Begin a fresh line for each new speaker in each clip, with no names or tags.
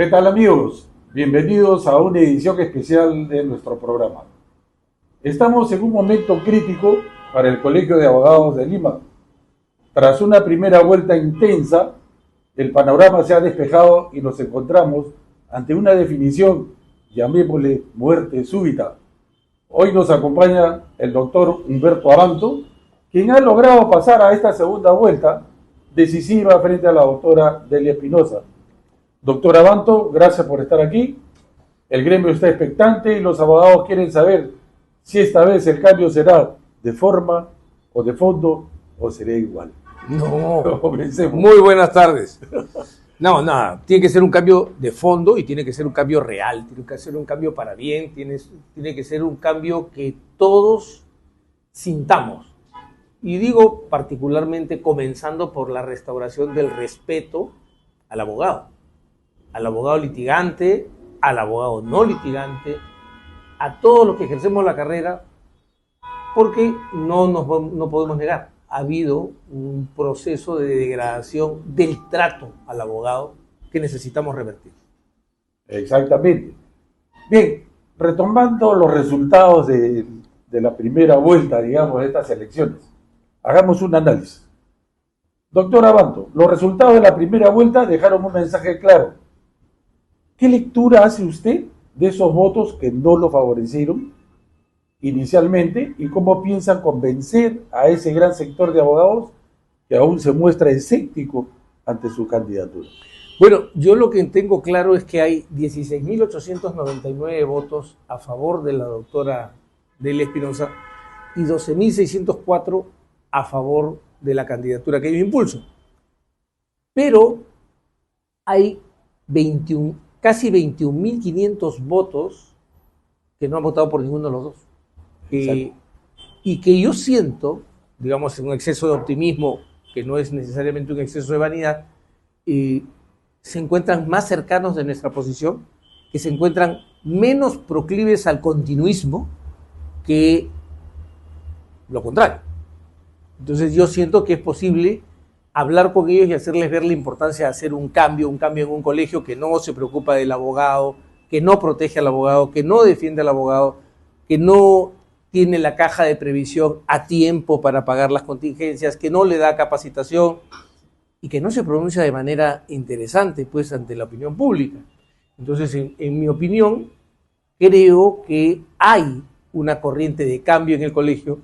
¿Qué tal, amigos? Bienvenidos a una edición especial de nuestro programa. Estamos en un momento crítico para el Colegio de Abogados de Lima. Tras una primera vuelta intensa, el panorama se ha despejado y nos encontramos ante una definición, llamémosle muerte súbita. Hoy nos acompaña el doctor Humberto Abanto, quien ha logrado pasar a esta segunda vuelta decisiva frente a la doctora Delia Espinosa. Doctor Abanto, gracias por estar aquí. El gremio está expectante y los abogados quieren saber si esta vez el cambio será de forma o de fondo o será igual.
No,
Comencemos.
muy buenas tardes. No, nada, tiene que ser un cambio de fondo y tiene que ser un cambio real, tiene que ser un cambio para bien, tiene que ser un cambio que todos sintamos. Y digo particularmente comenzando por la restauración del respeto al abogado litigante, al abogado no litigante, a todos los que ejercemos la carrera, porque no podemos negar, ha habido un proceso de degradación del trato al abogado que necesitamos revertir.
Exactamente. Bien, retomando los resultados de la primera vuelta, digamos, de estas elecciones, hagamos un análisis. Doctor Abanto, los resultados de la primera vuelta dejaron un mensaje claro. ¿Qué lectura hace usted de esos votos que no lo favorecieron inicialmente y cómo piensan convencer a ese gran sector de abogados que aún se muestra escéptico ante su candidatura?
Bueno, yo lo que tengo claro es que hay 16.899 votos a favor de la doctora Delia Espinosa y 12.604 a favor de la candidatura que yo impulso. Pero hay casi 21.500 votos que no han votado por ninguno de los dos. Y que yo siento, digamos, en un exceso de optimismo, que no es necesariamente un exceso de vanidad, se encuentran más cercanos de nuestra posición, que se encuentran menos proclives al continuismo que lo contrario. Entonces yo siento que es posible hablar con ellos y hacerles ver la importancia de hacer un cambio en un colegio que no se preocupa del abogado, que no protege al abogado, que no defiende al abogado, que no tiene la caja de previsión a tiempo para pagar las contingencias, que no le da capacitación y que no se pronuncia de manera interesante pues ante la opinión pública. Entonces, en mi opinión, creo que hay una corriente de cambio en el colegio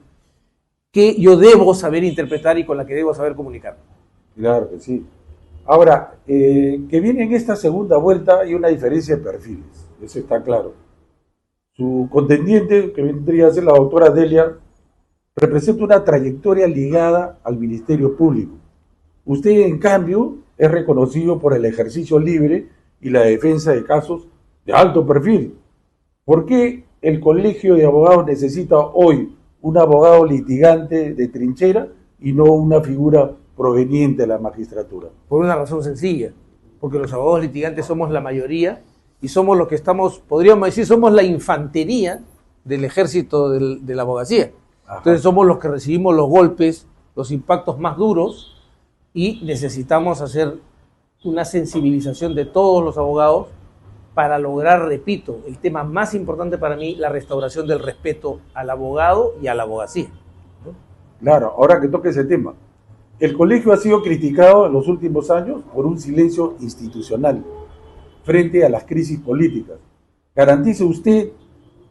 que yo debo saber interpretar y con la que debo saber comunicar.
Claro que sí. Ahora, que viene en esta segunda vuelta hay una diferencia de perfiles, eso está claro. Su contendiente, que vendría a ser la doctora Delia, representa una trayectoria ligada al Ministerio Público. Usted, en cambio, es reconocido por el ejercicio libre y la defensa de casos de alto perfil. ¿Por qué el Colegio de Abogados necesita hoy un abogado litigante de trinchera y no una figura proveniente de la magistratura?
Por una razón sencilla, porque los abogados litigantes somos la mayoría y somos los que estamos, podríamos decir, somos la infantería del ejército de la abogacía. Ajá. Entonces somos los que recibimos los golpes, los impactos más duros y necesitamos hacer una sensibilización de todos los abogados para lograr, repito, el tema más importante para mí, la restauración del respeto al abogado y a la abogacía.
Claro, ahora que toque ese tema. El colegio ha sido criticado en los últimos años por un silencio institucional frente a las crisis políticas. ¿Garantiza usted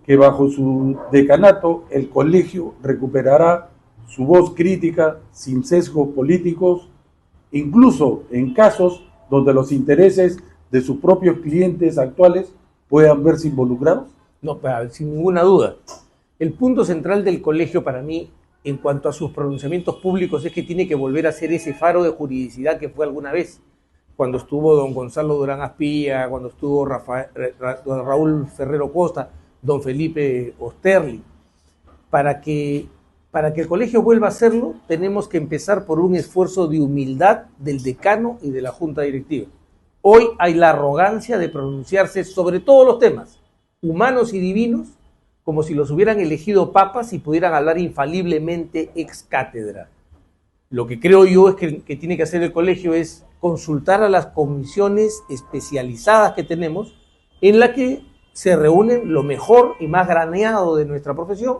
que bajo su decanato el colegio recuperará su voz crítica sin sesgos políticos, incluso en casos donde los intereses de sus propios clientes actuales puedan verse involucrados?
No, sin ninguna duda. El punto central del colegio para mí, en cuanto a sus pronunciamientos públicos, es que tiene que volver a ser ese faro de juridicidad que fue alguna vez, cuando estuvo don Gonzalo Durán Aspilla, cuando estuvo Raúl Ferrero Costa, don Felipe Osterli. Para que el colegio vuelva a hacerlo, tenemos que empezar por un esfuerzo de humildad del decano y de la junta directiva. Hoy hay la arrogancia de pronunciarse sobre todos los temas, humanos y divinos, como si los hubieran elegido papas y pudieran hablar infaliblemente ex cátedra. Lo que creo yo es que tiene que hacer el colegio es consultar a las comisiones especializadas que tenemos, en la que se reúnen lo mejor y más graneado de nuestra profesión,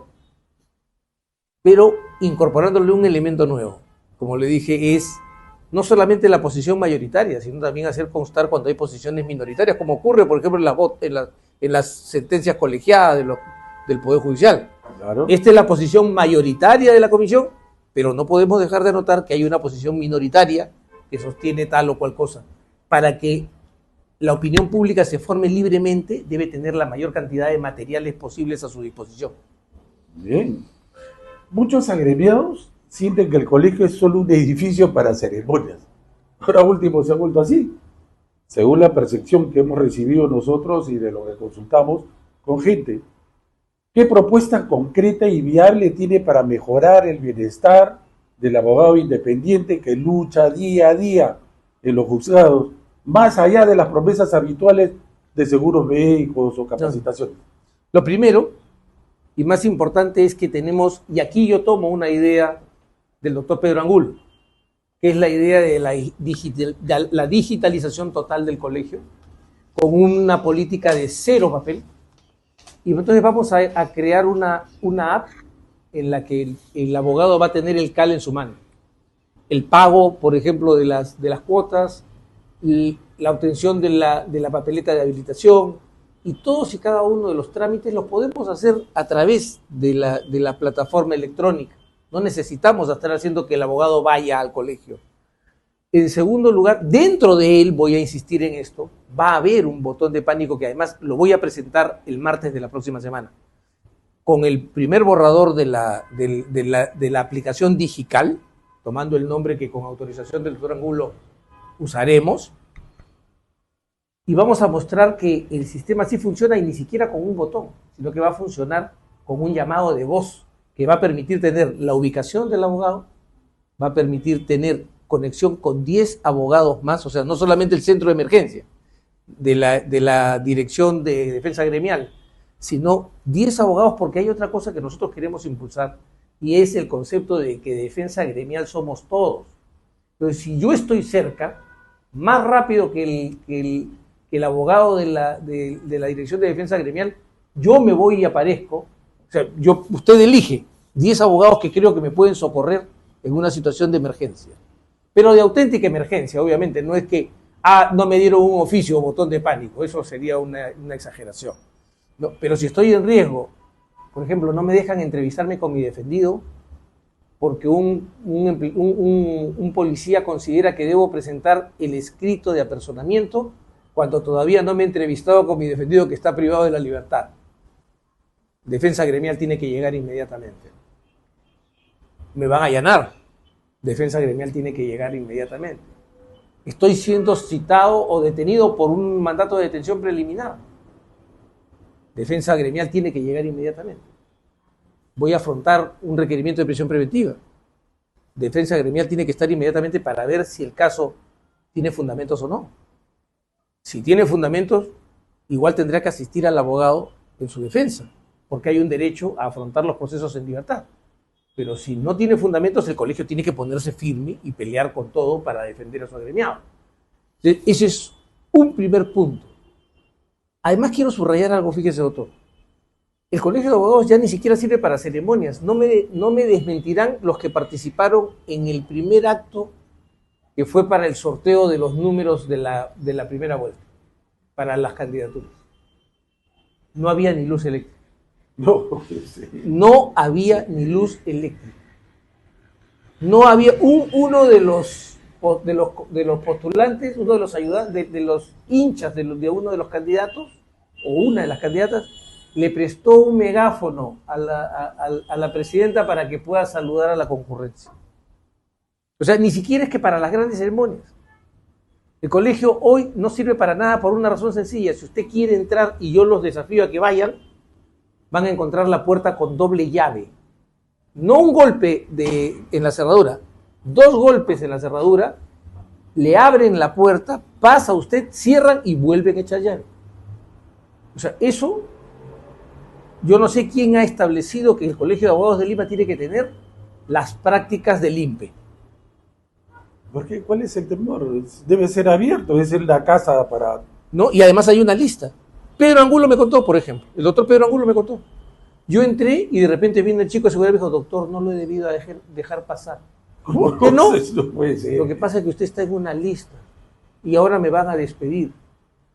pero incorporándole un elemento nuevo. Como le dije, es no solamente la posición mayoritaria, sino también hacer constar cuando hay posiciones minoritarias, como ocurre, por ejemplo, en las sentencias colegiadas del Poder Judicial.
Claro.
Esta es la posición mayoritaria de la comisión, pero no podemos dejar de notar que hay una posición minoritaria que sostiene tal o cual cosa. Para que la opinión pública se forme libremente, debe tener la mayor cantidad de materiales posibles a su disposición.
Bien. Muchos agremiados sienten que el colegio es solo un edificio para ceremonias. Ahora último se ha vuelto así, según la percepción que hemos recibido nosotros y de lo que consultamos con gente. ¿Qué propuesta concreta y viable tiene para mejorar el bienestar del abogado independiente que lucha día a día en los juzgados, más allá de las promesas habituales de seguros médicos o capacitaciones?
Lo primero y más importante es que tenemos, y aquí yo tomo una idea del doctor Pedro Angulo, que es la idea de la digitalización total del colegio, con una política de cero papel. Y entonces vamos a crear una app en la que el abogado va a tener el CAL en su mano. El pago, por ejemplo, de las cuotas, y la obtención de la papeleta de habilitación, y todos y cada uno de los trámites los podemos hacer a través de la plataforma electrónica. No necesitamos estar haciendo que el abogado vaya al colegio. En segundo lugar, dentro de él, voy a insistir en esto, va a haber un botón de pánico que además lo voy a presentar el martes de la próxima semana. Con el primer borrador de la aplicación digital, tomando el nombre que con autorización del doctor Angulo usaremos, y vamos a mostrar que el sistema sí funciona y ni siquiera con un botón, sino que va a funcionar con un llamado de voz que va a permitir tener la ubicación del abogado, va a permitir tener conexión con 10 abogados más, o sea, no solamente el centro de emergencia de la Dirección de Defensa Gremial, sino 10 abogados, porque hay otra cosa que nosotros queremos impulsar, y es el concepto de que defensa gremial somos todos. Entonces, si yo estoy cerca, más rápido que el abogado de la Dirección de Defensa Gremial, yo me voy y aparezco. O sea, usted elige 10 abogados que creo que me pueden socorrer en una situación de emergencia. Pero de auténtica emergencia, obviamente, no es que, no me dieron un oficio o botón de pánico, eso sería una exageración. No, pero si estoy en riesgo, por ejemplo, no me dejan entrevistarme con mi defendido porque un policía considera que debo presentar el escrito de apersonamiento cuando todavía no me he entrevistado con mi defendido que está privado de la libertad. Defensa gremial tiene que llegar inmediatamente. Me van a allanar. Defensa gremial tiene que llegar inmediatamente. Estoy siendo citado o detenido por un mandato de detención preliminar. Defensa gremial tiene que llegar inmediatamente. Voy a afrontar un requerimiento de prisión preventiva. Defensa gremial tiene que estar inmediatamente para ver si el caso tiene fundamentos o no. Si tiene fundamentos, igual tendrá que asistir al abogado en su defensa, porque hay un derecho a afrontar los procesos en libertad. Pero si no tiene fundamentos, el colegio tiene que ponerse firme y pelear con todo para defender a su agremiado. Ese es un primer punto. Además, quiero subrayar algo, fíjese, doctor. El colegio de abogados ya ni siquiera sirve para ceremonias. No me desmentirán los que participaron en el primer acto que fue para el sorteo de los números de la primera vuelta, para las candidaturas. No había ni luz eléctrica. No había ni luz eléctrica. No había uno de los postulantes, uno de los ayudantes, de los hinchas de uno de los candidatos, o una de las candidatas, le prestó un megáfono a la presidenta para que pueda saludar a la concurrencia. O sea, ni siquiera es que para las grandes ceremonias. El colegio hoy no sirve para nada por una razón sencilla. Si usted quiere entrar, y yo los desafío a que vayan, van a encontrar la puerta con doble llave. No un golpe en la cerradura, 2 golpes en la cerradura, le abren la puerta, pasa usted, cierran y vuelven a echar llave. O sea, eso, yo no sé quién ha establecido que el Colegio de Abogados de Lima tiene que tener las prácticas del INPE.
¿Por qué? ¿Cuál es el temor? Debe ser abierto, es la casa para...
¿No? Y además hay una lista. Pedro Angulo me contó, por ejemplo, el doctor Pedro Angulo me contó. Yo entré y de repente vino el chico de seguridad y me dijo, doctor, no lo he debido dejar pasar. ¿Por qué no?
Eso no puede ser.
Lo que pasa es que usted está en una lista y ahora me van a despedir.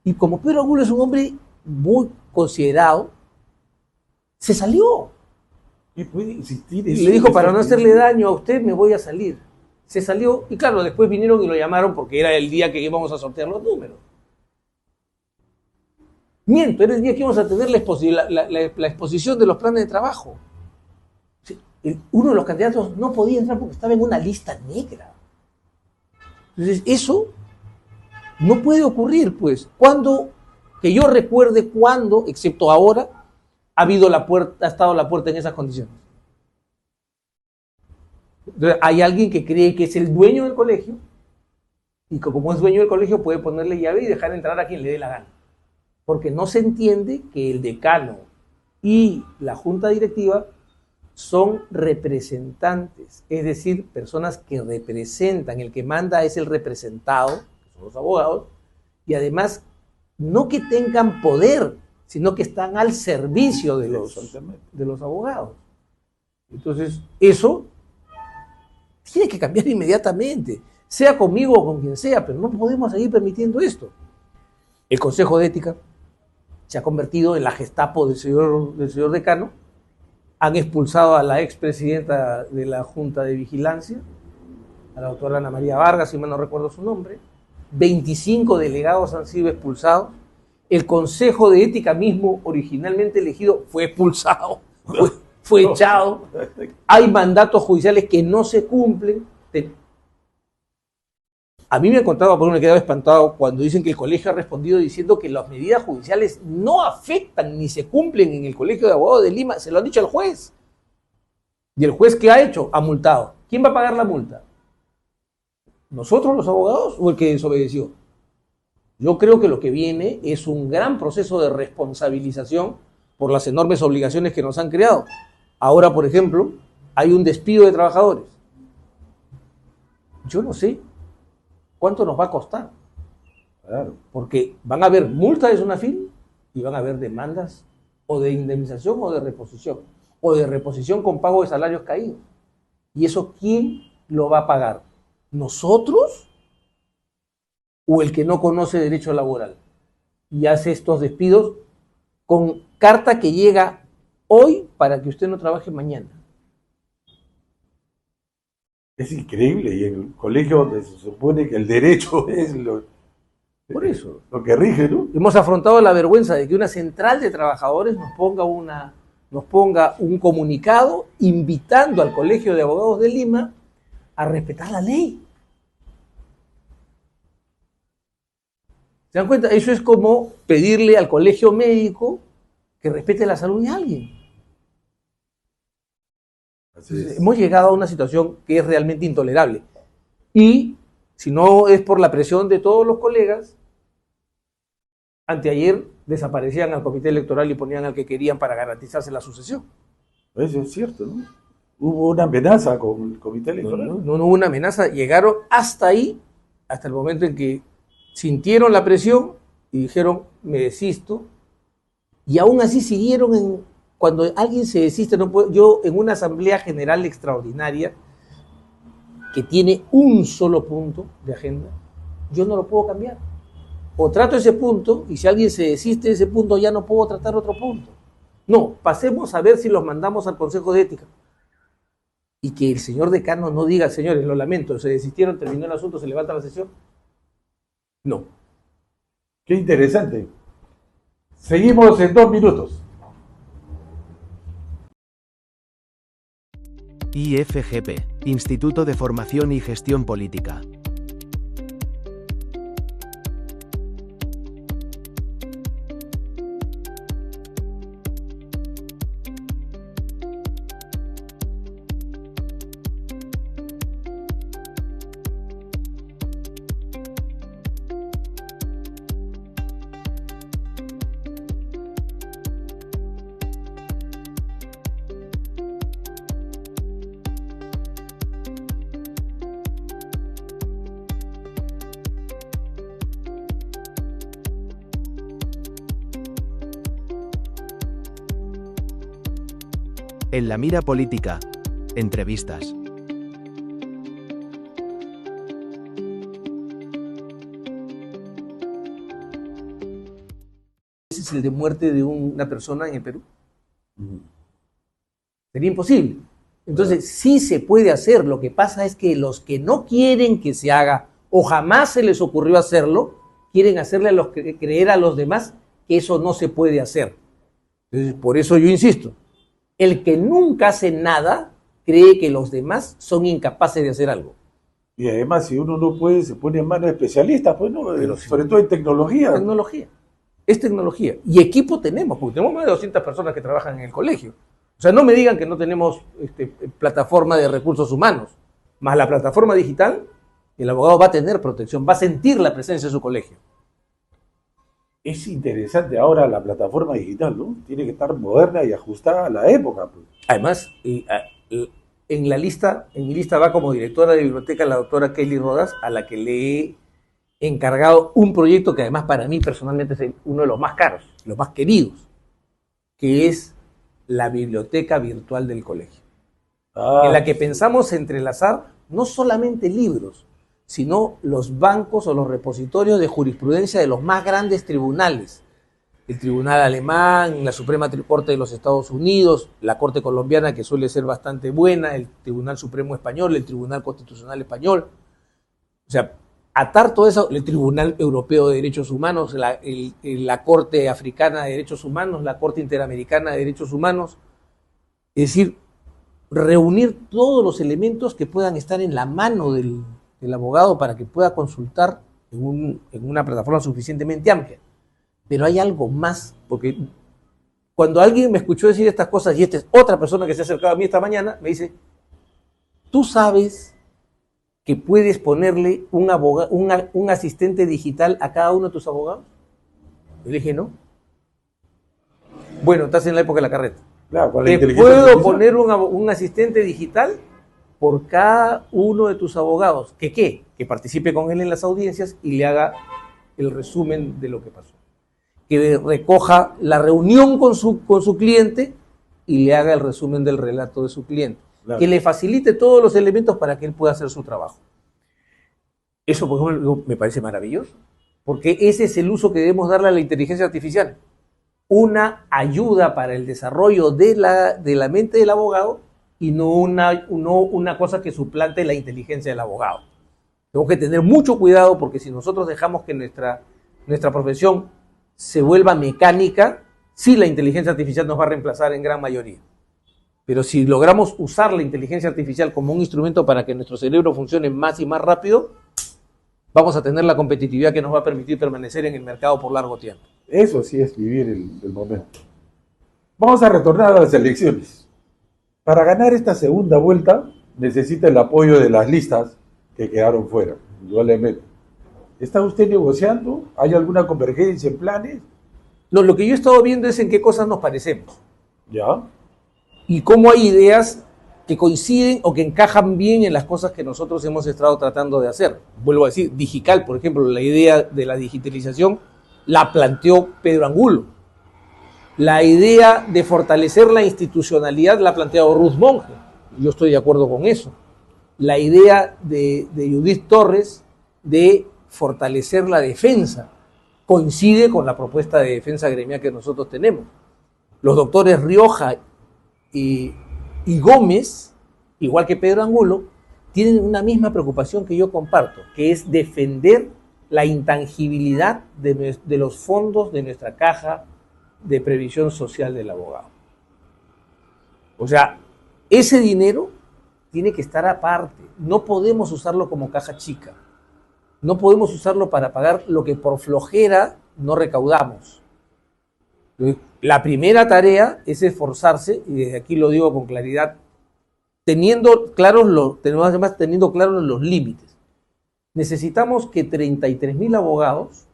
Y como Pedro Angulo es un hombre muy considerado, se salió.
¿Qué puede existir
Y
eso?
le dijo, para no hacerle daño a usted, me voy a salir. Se salió y claro, después vinieron y lo llamaron porque era el día que íbamos a sortear los números. Miento, era el día que íbamos a tener la exposición de los planes de trabajo. Uno de los candidatos no podía entrar porque estaba en una lista negra. Entonces, eso no puede ocurrir, pues. Que yo recuerde cuándo, excepto ahora, ha estado la puerta en esas condiciones. Entonces, hay alguien que cree que es el dueño del colegio y que como es dueño del colegio puede ponerle llave y dejar entrar a quien le dé la gana. Porque no se entiende que el decano y la junta directiva son representantes, es decir, personas que representan, el que manda es el representado, que son los abogados, y además no que tengan poder, sino que están al servicio de los abogados. Entonces, eso tiene que cambiar inmediatamente, sea conmigo o con quien sea, pero no podemos seguir permitiendo esto. El Consejo de Ética se ha convertido en la Gestapo del señor decano. Han expulsado a la expresidenta de la Junta de Vigilancia, a la doctora Ana María Vargas, si mal no recuerdo su nombre. 25 delegados han sido expulsados. El Consejo de Ética mismo, originalmente elegido, fue expulsado, fue echado. Hay mandatos judiciales que no se cumplen. A mí me han contado, porque me he quedado espantado, cuando dicen que el colegio ha respondido diciendo que las medidas judiciales no afectan ni se cumplen en el Colegio de Abogados de Lima. Se lo han dicho al juez. ¿Y el juez qué ha hecho? Ha multado. ¿Quién va a pagar la multa? ¿Nosotros los abogados o el que desobedeció? Yo creo que lo que viene es un gran proceso de responsabilización por las enormes obligaciones que nos han creado. Ahora, por ejemplo, hay un despido de trabajadores. Yo no sé cuánto nos va a costar. Claro. Porque van a haber multas de SUNAFIL y van a haber demandas o de indemnización o de reposición con pago de salarios caídos. ¿Y eso quién lo va a pagar? ¿Nosotros o el que no conoce derecho laboral y hace estos despidos con carta que llega hoy para que usted no trabaje mañana?
Es increíble, y en el colegio donde se supone que el derecho es
por eso
lo que rige, ¿no?
Hemos afrontado la vergüenza de que una central de trabajadores nos ponga un comunicado invitando al Colegio de Abogados de Lima a respetar la ley. ¿Se dan cuenta? Eso es como pedirle al colegio médico que respete la salud de alguien. Hemos llegado a una situación que es realmente intolerable. Y si no es por la presión de todos los colegas, anteayer desaparecían al comité electoral y ponían al que querían para garantizarse la sucesión.
Eso es cierto, ¿no? Hubo una amenaza con el comité electoral.
No hubo una amenaza, llegaron hasta ahí, hasta el momento en que sintieron la presión y dijeron, me desisto, y aún así siguieron cuando alguien se desiste, yo en una asamblea general extraordinaria que tiene un solo punto de agenda, yo no lo puedo cambiar. O trato ese punto, y si alguien se desiste de ese punto, ya no puedo tratar otro punto. No, pasemos a ver si los mandamos al Consejo de Ética. Y que el señor decano no diga, señores, lo lamento, se desistieron, terminó el asunto, se levanta la sesión. No.
Qué interesante. Seguimos en 2 minutos.
IFGP, Instituto de Formación y Gestión Política. En la mira política. Entrevistas.
¿Ese es el de muerte de una persona en el Perú? Sería imposible. Entonces, sí se puede hacer. Lo que pasa es que los que no quieren que se haga o jamás se les ocurrió hacerlo, quieren hacerle a creer a los demás que eso no se puede hacer. Entonces, por eso yo insisto, el que nunca hace nada cree que los demás son incapaces de hacer algo.
Y además, si uno no puede, se pone en manos de especialistas, pues no,
Pero
sobre todo en tecnología.
Tecnología. Es tecnología. Y equipo tenemos, porque tenemos más de 200 personas que trabajan en el colegio. O sea, no me digan que no tenemos plataforma de recursos humanos, más la plataforma digital, el abogado va a tener protección, va a sentir la presencia de su colegio.
Es interesante ahora la plataforma digital, ¿no? Tiene que estar moderna y ajustada a la época, pues.
Además, en mi lista va como directora de biblioteca la doctora Kelly Rodas, a la que le he encargado un proyecto que además para mí personalmente es uno de los más caros, los más queridos, que es la biblioteca virtual del colegio, en la que pensamos entrelazar no solamente libros, sino los bancos o los repositorios de jurisprudencia de los más grandes tribunales. El tribunal alemán, la Suprema Corte de los Estados Unidos, la Corte colombiana, que suele ser bastante buena, el Tribunal Supremo Español, el Tribunal Constitucional Español. O sea, atar todo eso, el Tribunal Europeo de Derechos Humanos, la Corte Africana de Derechos Humanos, la Corte Interamericana de Derechos Humanos. Es decir, reunir todos los elementos que puedan estar en la mano del abogado para que pueda consultar en una plataforma suficientemente amplia. Pero hay algo más, porque cuando alguien me escuchó decir estas cosas, y esta es otra persona que se ha acercado a mí esta mañana, me dice, ¿tú sabes que puedes ponerle un asistente digital a cada uno de tus abogados? Yo le dije, no. Bueno, estás en la época de la carreta.
Claro,
¿Te puedo poner un asistente digital por cada uno de tus abogados? ¿Qué? Que participe con él en las audiencias y le haga el resumen de lo que pasó. Que recoja la reunión con su cliente y le haga el resumen del relato de su cliente. Claro. Que le facilite todos los elementos para que él pueda hacer su trabajo. Eso, por ejemplo, me parece maravilloso, porque ese es el uso que debemos darle a la inteligencia artificial. Una ayuda para el desarrollo de la mente del abogado y no una cosa que suplante la inteligencia del abogado. Tenemos que tener mucho cuidado porque si nosotros dejamos que nuestra profesión se vuelva mecánica, sí, la inteligencia artificial nos va a reemplazar en gran mayoría. Pero si logramos usar la inteligencia artificial como un instrumento para que nuestro cerebro funcione más y más rápido, vamos a tener la competitividad que nos va a permitir permanecer en el mercado por largo tiempo.
Eso sí es vivir el momento. Vamos a retornar a las elecciones. Para ganar esta segunda vuelta, necesita el apoyo de las listas que quedaron fuera, indudablemente. ¿Está usted negociando? ¿Hay alguna convergencia en planes?
No, lo que yo he estado viendo es en qué cosas nos parecemos.
¿Ya?
Y cómo hay ideas que coinciden o que encajan bien en las cosas que nosotros hemos estado tratando de hacer. Vuelvo a decir, digital, por ejemplo, la idea de la digitalización la planteó Pedro Angulo. La idea de fortalecer la institucionalidad la ha planteado Ruth Monge. Yo estoy de acuerdo con eso. La idea de Judith Torres de fortalecer la defensa coincide con la propuesta de defensa gremial que nosotros tenemos. Los doctores Rioja y Gómez, igual que Pedro Angulo, tienen una misma preocupación que yo comparto, que es defender la intangibilidad de los fondos de nuestra caja de previsión social del abogado. O sea, ese dinero tiene que estar aparte. No podemos usarlo como caja chica. No podemos usarlo para pagar lo que por flojera no recaudamos. La primera tarea es esforzarse, y desde aquí lo digo con claridad, teniendo claros los límites. Necesitamos que 33.000 abogados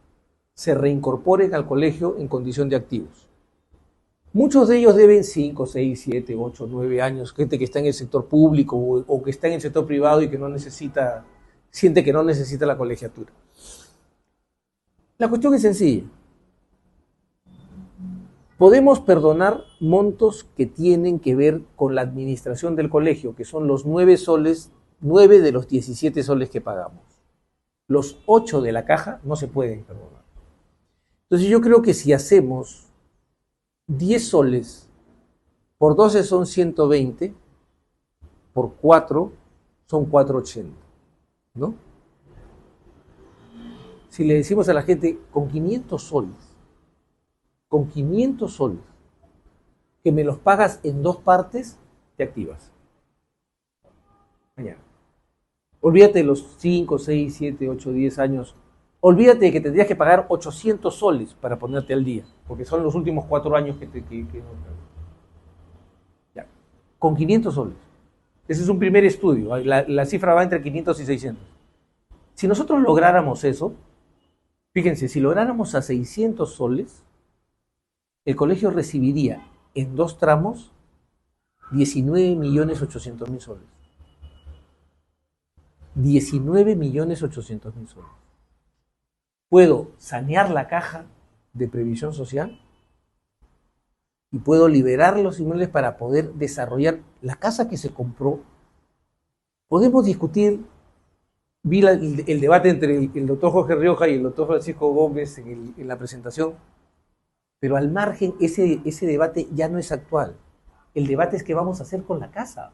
se reincorporen al colegio en condición de activos. Muchos de ellos deben 5, 6, 7, 8, 9 años, gente que está en el sector público o que está en el sector privado y que siente que no necesita la colegiatura. La cuestión es sencilla. Podemos perdonar montos que tienen que ver con la administración del colegio, que son los 9 soles, 9 de los 17 soles que pagamos. Los 8 de la caja no se pueden perdonar. Entonces yo creo que si hacemos 10 soles, por 12 son 120, por 4 son 480, ¿no? Si le decimos a la gente, con 500 soles, que me los pagas en 2 partes, te activas. Mañana. Olvídate de los 5, 6, 7, 8, 10 años. Olvídate de que tendrías que pagar 800 soles para ponerte al día, porque son los últimos 4 años que ya. Con 500 soles. Ese es un primer estudio. La cifra va entre 500 y 600. Si nosotros lográramos eso, fíjense, si lográramos a 600 soles, el colegio recibiría en 2 tramos 19.800.000 soles. 19.800.000 soles. Puedo sanear la caja de previsión social y puedo liberar los inmuebles para poder desarrollar la casa que se compró. Podemos discutir, vi el debate entre el doctor Jorge Rioja y el doctor Francisco Gómez en la presentación, pero al margen ese debate ya no es actual. El debate es qué vamos a hacer con la casa.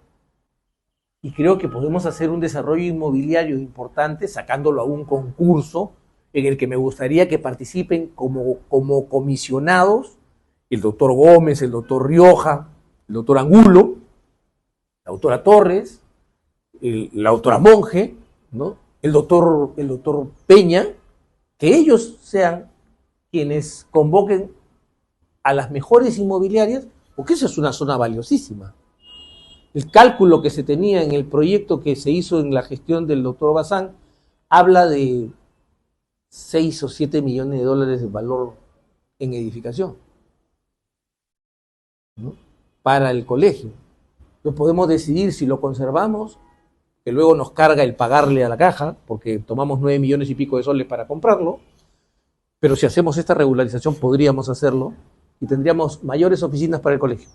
Y creo que podemos hacer un desarrollo inmobiliario importante sacándolo a un concurso en el que me gustaría que participen como comisionados el doctor Gómez, el doctor Rioja, el doctor Angulo, la doctora Torres, la doctora Monge, ¿no? el doctor Peña, que ellos sean quienes convoquen a las mejores inmobiliarias, porque esa es una zona valiosísima. El cálculo que se tenía en el proyecto que se hizo en la gestión del doctor Bazán habla de 6 o 7 millones de dólares de valor en edificación, ¿no? Para el colegio. Entonces podemos decidir si lo conservamos, que luego nos carga el pagarle a la caja, porque tomamos 9 millones y pico de soles para comprarlo, pero si hacemos esta regularización podríamos hacerlo y tendríamos mayores oficinas para el colegio.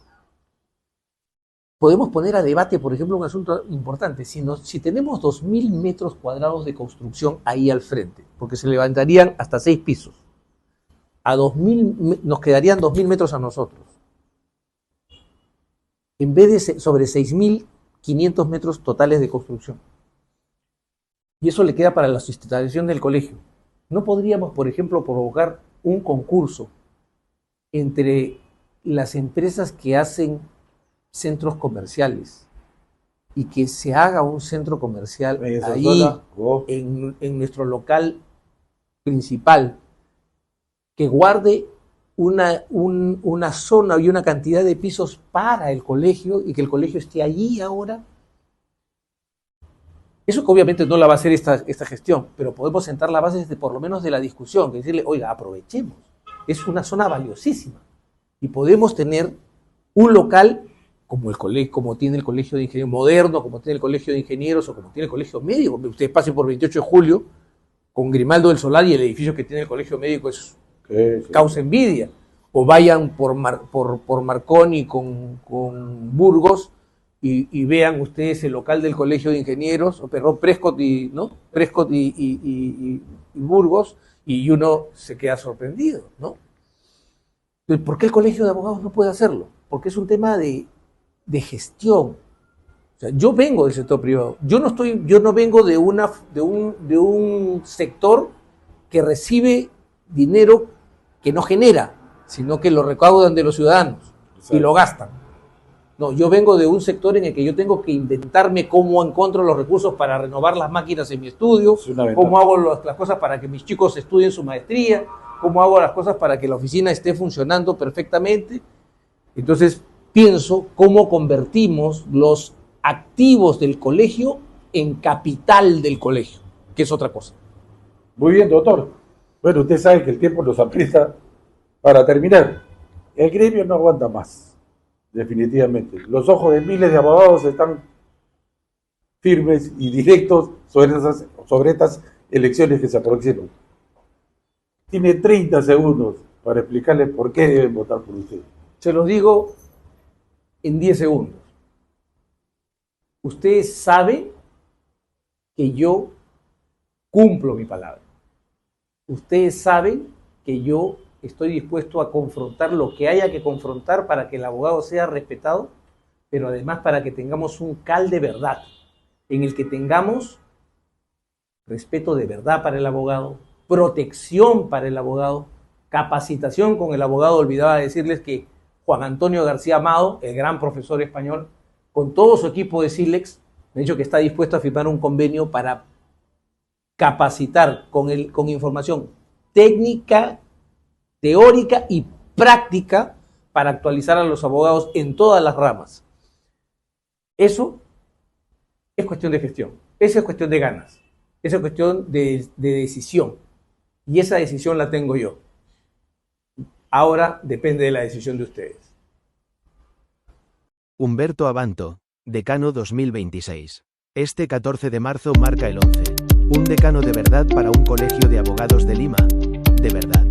Podemos poner a debate, por ejemplo, un asunto importante. Si tenemos 2.000 metros cuadrados de construcción ahí al frente, porque se levantarían hasta 6 pisos, a 2.000 nos quedarían 2.000 metros a nosotros. En vez de sobre 6.500 metros totales de construcción. Y eso le queda para la sustentación del colegio. ¿No podríamos, por ejemplo, provocar un concurso entre las empresas que hacen centros comerciales y que se haga un centro comercial ahí en nuestro local principal, que guarde una zona y una cantidad de pisos para el colegio y que el colegio esté allí ahora? Eso que obviamente no la va a hacer esta gestión, pero podemos sentar la base por lo menos de la discusión, que decirle, oiga, aprovechemos, es una zona valiosísima y podemos tener un local como como tiene el Colegio de Ingenieros Moderno, como tiene el Colegio de Ingenieros o como tiene el Colegio Médico. Ustedes pasen por 28 de julio con Grimaldo del Solar y el edificio que tiene el Colegio Médico es causa envidia. O vayan por Marconi con Burgos y vean ustedes el local del Colegio de Ingenieros, Prescott y Burgos, y uno se queda sorprendido, ¿no? ¿Por qué el Colegio de Abogados no puede hacerlo? Porque es un tema de gestión. O sea, yo vengo del sector privado. Yo no vengo de un sector que recibe dinero que no genera, sino que lo recaudan de los ciudadanos. Exacto. Y lo gastan. No, yo vengo de un sector en el que yo tengo que inventarme cómo encuentro los recursos para renovar las máquinas en mi estudio, cómo hago las cosas para que mis chicos estudien su maestría, cómo hago las cosas para que la oficina esté funcionando perfectamente. Entonces, pienso cómo convertimos los activos del colegio en capital del colegio, que es otra cosa.
Muy bien, doctor. Bueno, usted sabe que el tiempo nos aprieta. Para terminar, el gremio no aguanta más, definitivamente. Los ojos de miles de abogados están firmes y directos sobre estas elecciones que se aproximan. Tiene 30 segundos para explicarles por qué deben votar por usted.
Se los digo en 10 segundos. Ustedes saben que yo cumplo mi palabra. Ustedes saben que yo estoy dispuesto a confrontar lo que haya que confrontar para que el abogado sea respetado, pero además para que tengamos un CAL de verdad, en el que tengamos respeto de verdad para el abogado, protección para el abogado, capacitación con el abogado. Olvidaba decirles que Juan Antonio García Amado, el gran profesor español, con todo su equipo de SILEX, me ha dicho que está dispuesto a firmar un convenio para capacitar con información técnica, teórica y práctica para actualizar a los abogados en todas las ramas. Eso es cuestión de gestión, esa es cuestión de ganas, esa es cuestión de decisión, y esa decisión la tengo yo. Ahora depende de la decisión de ustedes.
Humberto Abanto, decano 2026. Este 14 de marzo marca el 11. Un decano de verdad para un colegio de abogados de Lima. De verdad.